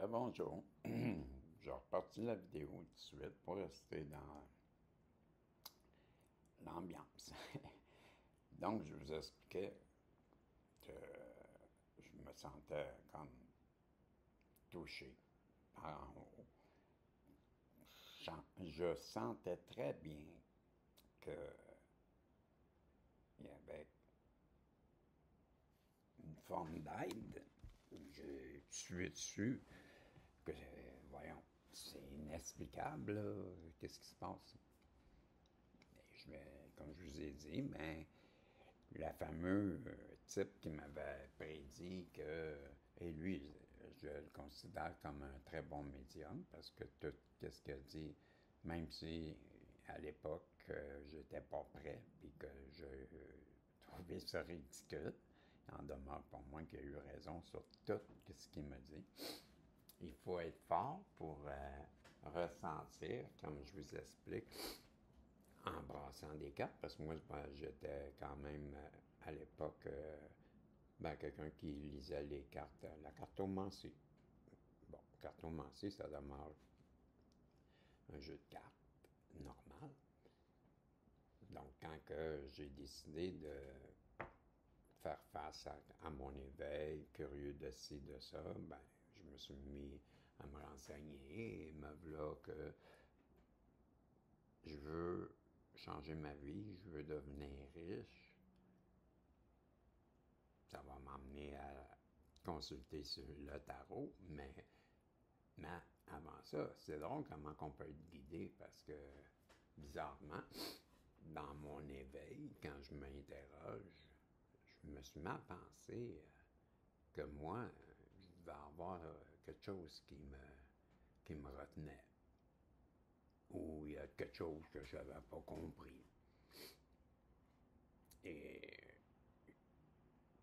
Bonjour. J'ai reparti la vidéo tout de suite pour rester dans l'ambiance. Donc, je vous expliquais que je me sentais comme touché par en haut. Je sentais très bien que il y avait une forme d'aide. J'ai tué dessus que, voyons, c'est inexplicable, là. Qu'est-ce qui se passe? Comme je vous ai dit, ben, le fameux type qui m'avait prédit que, et lui, je le considère comme un très bon médium, parce que tout ce qu'il a dit, même si à l'époque j'étais pas prêt, puis que je trouvais ça ridicule, il en demeure pour moi qu'il a eu raison sur tout ce qu'il me dit. Il faut être fort pour ressentir, comme je vous explique, en brassant des cartes, parce que moi, j'étais quand même, à l'époque, quelqu'un qui lisait les cartes, la cartomancie. Bon, cartomancie, ça demeure un jeu de cartes normal. Donc, quand j'ai décidé de faire face à mon éveil, curieux de ci, de ça, ben, je me suis mis à me renseigner et me voilà que je veux changer ma vie, je veux devenir riche. Ça va m'emmener à consulter sur le tarot, mais avant ça, c'est drôle comment on peut être guidé parce que, bizarrement, dans mon éveil, quand je m'interroge, je me suis mis à penser que moi, je devais avoir quelque chose qui me retenait. Ou il y a quelque chose que je n'avais pas compris. Et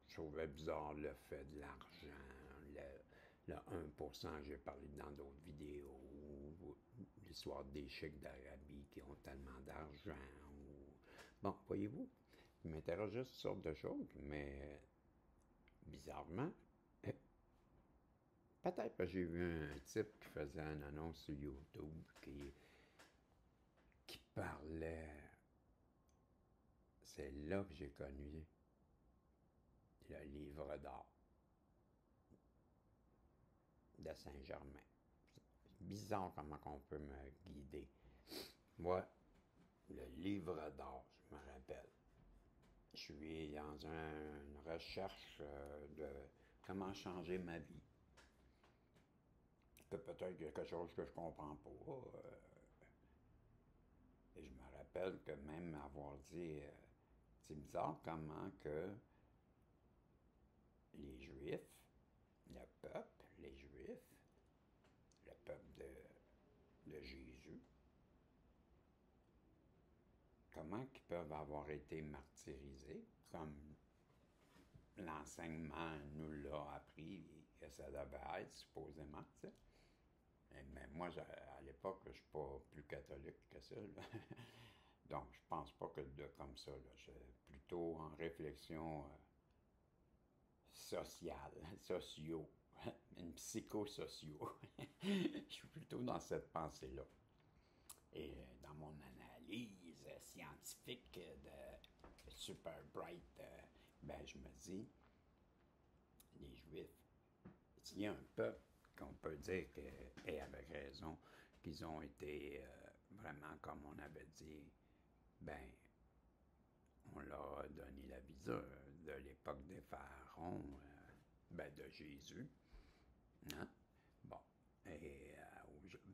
je trouvais bizarre le fait de l'argent, le 1%, j'ai parlé dans d'autres vidéos, l'histoire des chèques d'Arabie qui ont tellement d'argent. Bon, voyez-vous, je m'interrogeais sur toutes sortes de choses, mais bizarrement, peut-être que j'ai vu un type qui faisait une annonce sur YouTube qui parlait. C'est là que j'ai connu le livre d'or de Saint-Germain. C'est bizarre comment on peut me guider. Moi, le livre d'or, je me rappelle. Je suis dans une recherche de comment changer ma vie. Que peut-être quelque chose que je comprends pas. Et je me rappelle que même avoir dit, c'est bizarre comment que les Juifs, le peuple, les Juifs, le peuple de Jésus, comment ils peuvent avoir été martyrisés, comme l'enseignement nous l'a appris que ça devait être, supposément, tu sais. Mais moi, à l'époque, je ne suis pas plus catholique que ça, là. Donc, je pense pas que de comme ça, là. Je suis plutôt en réflexion sociale, sociaux, une psychosociaux. Je suis plutôt dans cette pensée-là. Et dans mon analyse scientifique de Super Bright, ben, je me dis, les Juifs, il y a un peuple qu'on peut dire, que, et avec raison, qu'ils ont été vraiment, comme on avait dit, ben, on leur a donné la visa de l'époque des pharaons, ben, de Jésus, hein? Bon, et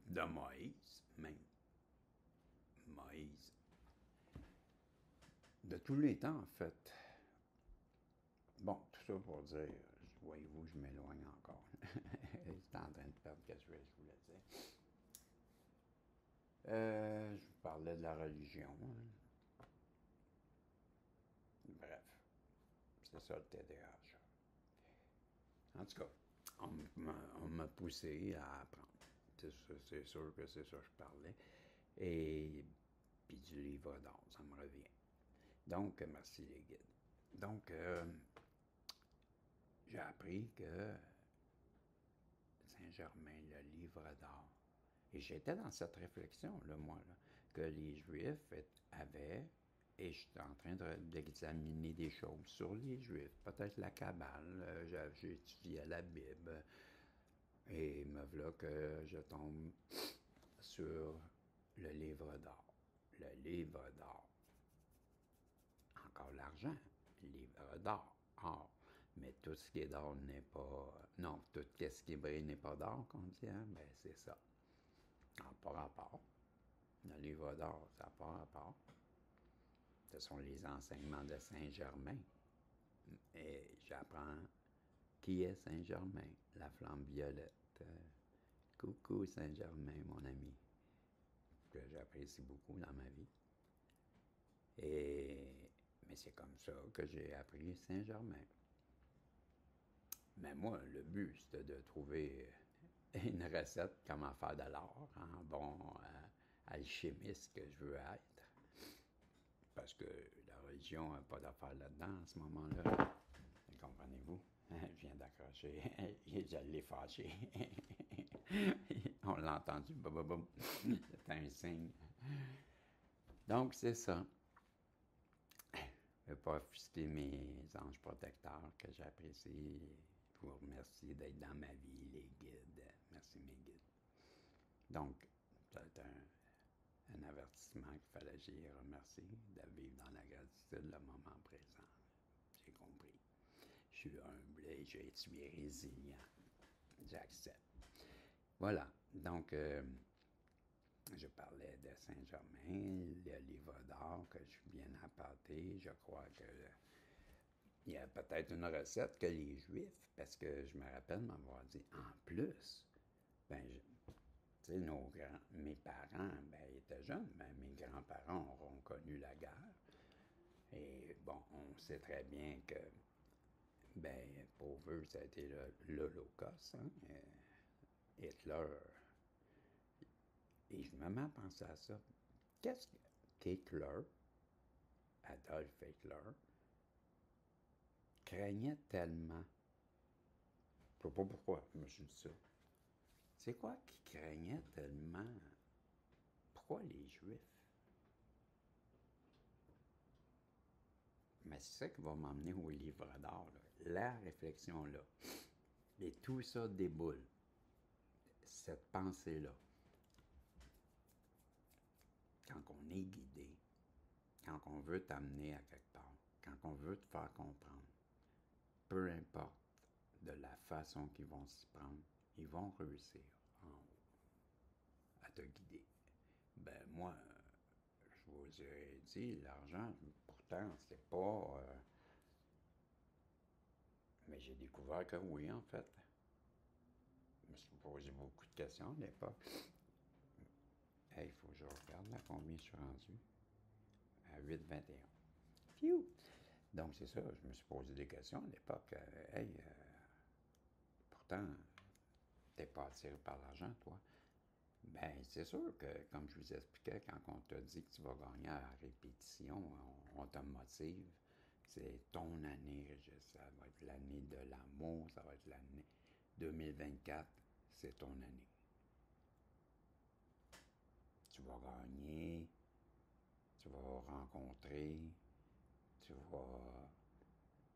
de Moïse, même. Moïse. De tous les temps, en fait. Bon, tout ça pour dire, voyez-vous, je m'éloigne encore. J'étais en train de perdre ce que je voulais dire. Je vous parlais de la religion. Hein. Bref, c'est ça le TDAH. En tout cas, on m'a poussé à apprendre. C'est sûr que c'est ça que je parlais. Et puis du livre d'or, ça me revient. Donc, merci les guides. Donc, j'ai appris que Saint-Germain, le livre d'or. Et j'étais dans cette réflexion-là, moi, là, que les Juifs avaient, et j'étais en train d'examiner des choses sur les Juifs, peut-être la Kabbale, j'ai étudié la Bible, et me voilà que je tombe sur le livre d'or. Le livre d'or. Encore l'argent, livre d'or, or. Mais tout ce qui est d'or n'est pas... Non, tout ce qui est brille n'est pas d'or, qu'on dit, hein? Ben, c'est ça. Ça n'a pas rapport. Le livre d'or, ça n'a pas rapport. Ce sont les enseignements de Saint-Germain. Et j'apprends qui est Saint-Germain, la flamme violette. Coucou Saint-Germain, mon ami, que j'apprécie beaucoup dans ma vie. Mais c'est comme ça que j'ai appris Saint-Germain. Mais moi, le but, c'était de trouver une recette comment faire de l'or, un bon alchimiste que je veux être. Parce que la religion n'a pas d'affaire là-dedans à ce moment-là. Comprenez-vous? Je viens d'accrocher. Je l'ai fâché. On l'a entendu. C'est un signe. Donc, c'est ça. Je ne veux pas offusquer mes anges protecteurs que j'apprécie. Je vous remercie d'être dans ma vie, les guides. Merci, mes guides. Donc, c'est un avertissement qu'il fallait que j'y remercie, de vivre dans la gratitude le moment présent. J'ai compris. Je suis humble et je suis résilient. J'accepte. Voilà. Donc, je parlais de Saint-Germain, le livre d'or que je suis bien appâté. Je crois que il y a peut-être une recette que les Juifs, parce que je me rappelle m'avoir dit, en plus, ben, tu sais, mes parents, ben, ils étaient jeunes, mais mes grands-parents auront connu la guerre. Et bon, on sait très bien que, ben, pour eux, ça a été l'Holocauste, hein? Hitler. Et je me mets à penser à ça. Qu'est-ce qu'Hitler, Adolf Hitler, craignait tellement? Je ne sais pas pourquoi, je me suis dit ça. C'est quoi qu'il craignait tellement? Pourquoi les Juifs? Mais c'est ça qui va m'emmener au livre d'or, là. La réflexion là. Et tout ça déboule. Cette pensée-là. Quand on est guidé, quand on veut t'amener à quelque part, quand on veut te faire comprendre, peu importe de la façon qu'ils vont s'y prendre, ils vont réussir en haut à te guider. Ben moi, je vous ai dit, l'argent, pourtant, c'est pas... mais j'ai découvert que oui, en fait. Je me suis posé beaucoup de questions à l'époque. Hey, il faut que je regarde là combien je suis rendu. À 8,21. Phew! Donc, c'est ça, je me suis posé des questions à l'époque. Pourtant, t'es pas attiré par l'argent, toi. Ben, c'est sûr que, comme je vous expliquais, quand on te dit que tu vas gagner à la répétition, on te motive. C'est ton année, ça va être l'année de l'amour, ça va être l'année 2024, c'est ton année. Tu vas gagner, tu vas rencontrer, tu vas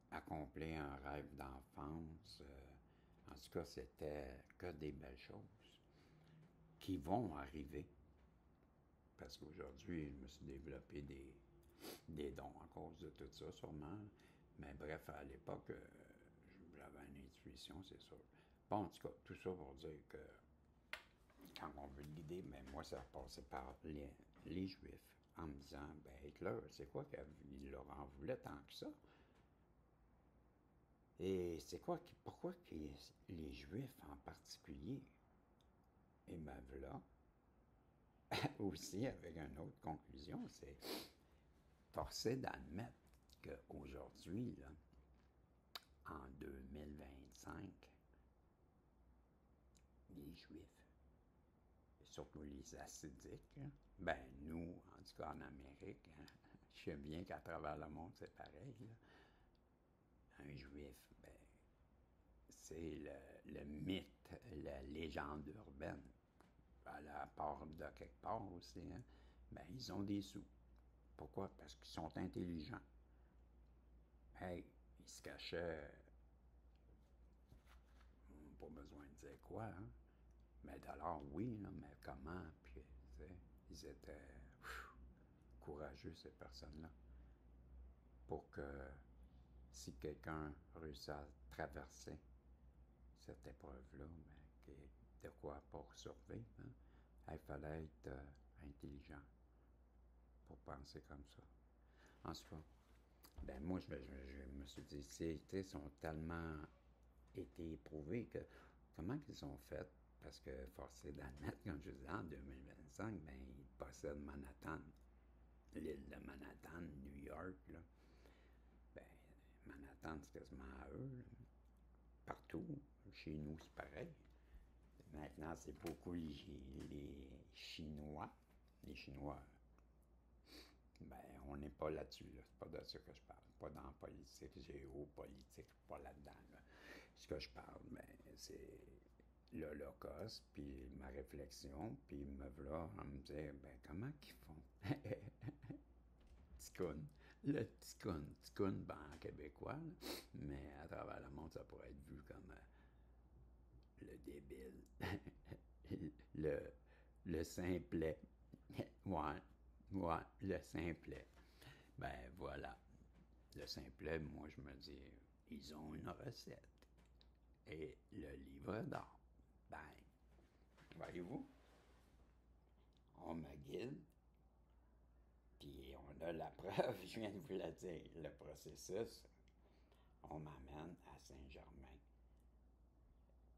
accomplir un rêve d'enfance. En tout cas, c'était que des belles choses qui vont arriver. Parce qu'aujourd'hui, je me suis développé des dons à cause de tout ça, sûrement. Mais bref, à l'époque, j'avais une intuition, c'est sûr. Bon, en tout cas, tout ça pour dire que quand on veut le guider, mais moi, ça a passé par les Juifs en me disant, ben Hitler, c'est quoi qu'il leur en voulait tant que ça? Et c'est quoi, pourquoi que les Juifs en particulier? Et ben voilà, aussi avec une autre conclusion, c'est forcé d'admettre qu'aujourd'hui, là, en 2025, les Juifs, surtout les Hassidiques, hein, ben nous, en tout cas en Amérique, hein, je sais bien qu'à travers le monde, c'est pareil. Là. Un Juif, ben, c'est le mythe, la légende légende urbaine, à la part de quelque part aussi, hein, ben, ils ont des sous. Pourquoi? Parce qu'ils sont intelligents. Hey, ils se cachaient, pas besoin de dire quoi, hein? Mais dollars, oui, là, mais comment? Puis, tu sais, ils étaient courageux, ces personnes-là, pour que si quelqu'un réussit à traverser cette épreuve-là, ben, de quoi pour survivre, hein? Il fallait être intelligent pour penser comme ça. En tout cas, ben moi, je me suis dit, ces électrices ont tellement été éprouvés que comment qu'ils ont fait? Parce que, forcé d'admettre, comme je disais, en 2025, ben, ils possèdent Manhattan, l'île de Manhattan, New York, là. Ben, Manhattan, c'est quasiment à eux, là. Partout. Chez nous, c'est pareil. Maintenant, c'est beaucoup les Chinois. Les Chinois, ben, on n'est pas là-dessus, là. C'est pas de ça que je parle. Pas dans la politique, géopolitique, pas là-dedans, là. Ce que je parle, ben, c'est l'Holocauste, puis ma réflexion, puis me voilà à me dire, ben, comment qu'ils font? Ticoun. Le ticoun. Ticoun, ben, en québécois, là. Mais à travers le monde, ça pourrait être vu comme le débile. le, le simplet. Ouais, ouais, le simplet. Ben voilà. Le simplet, moi je me dis, ils ont une recette. Et le livre d'or. Ben, voyez-vous, on me guide, puis on a la preuve, je viens de vous la dire, le processus, on m'amène à Saint-Germain.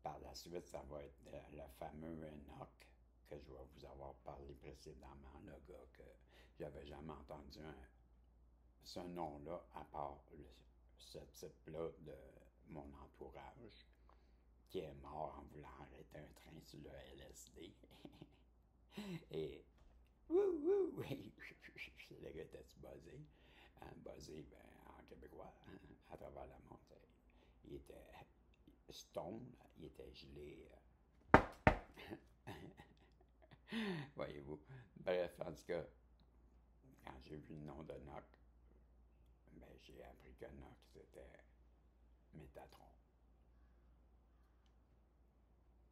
Par la suite, ça va être le fameux Enoch que je vais vous avoir parlé précédemment, le gars que j'avais jamais entendu ce nom-là, à part ce type-là de mon entourage, qui est mort en voulant arrêter un train sur le LSD. Et wouh, le gars était-tu buzzé? Buzzé, ben, en québécois, hein, à travers la montagne. Il était stone, il était gelé. Voyez-vous. Bref, en tout cas, quand j'ai vu le nom de Noc, ben, j'ai appris que Noc, c'était Métatron.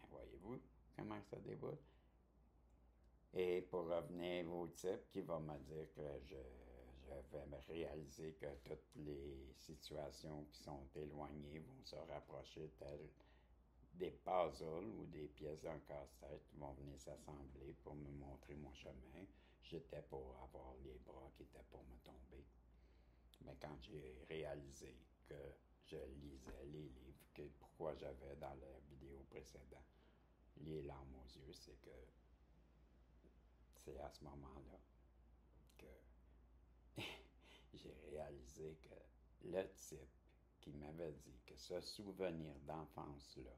Voyez-vous comment ça déboule? Et pour revenir au type qui va me dire que je vais me réaliser que toutes les situations qui sont éloignées vont se rapprocher telles des puzzles ou des pièces d'un casse-tête vont venir s'assembler pour me montrer mon chemin. J'étais pour avoir les bras qui étaient pour me tomber. Mais quand j'ai réalisé que je lisais les livres, pourquoi j'avais dans la vidéo précédente les larmes aux yeux, c'est que c'est à ce moment-là que j'ai réalisé que le type qui m'avait dit que ce souvenir d'enfance-là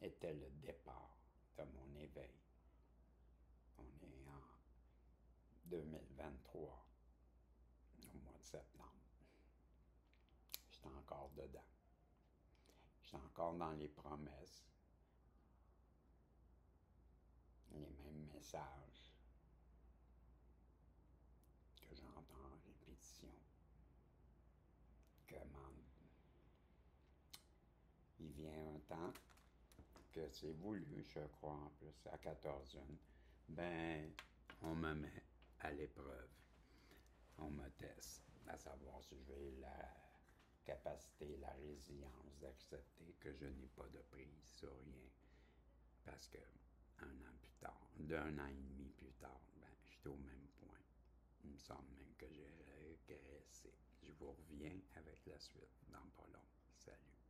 était le départ de mon éveil. On est en 2023, au mois de septembre. J'étais encore dedans. J'étais encore dans les promesses, les mêmes messages que j'entends en répétition. Il vient un temps que c'est voulu, je crois, en plus, à 14 ans, ben, on me met à l'épreuve. On me teste, à savoir si j'ai la capacité, la résilience d'accepter que je n'ai pas de prise sur rien. Parce que un an plus tard, d'un an et demi plus tard, ben, j'étais au même point. Il me semble même que j'ai régressé. Je vous reviens avec la suite dans pas long. Salut.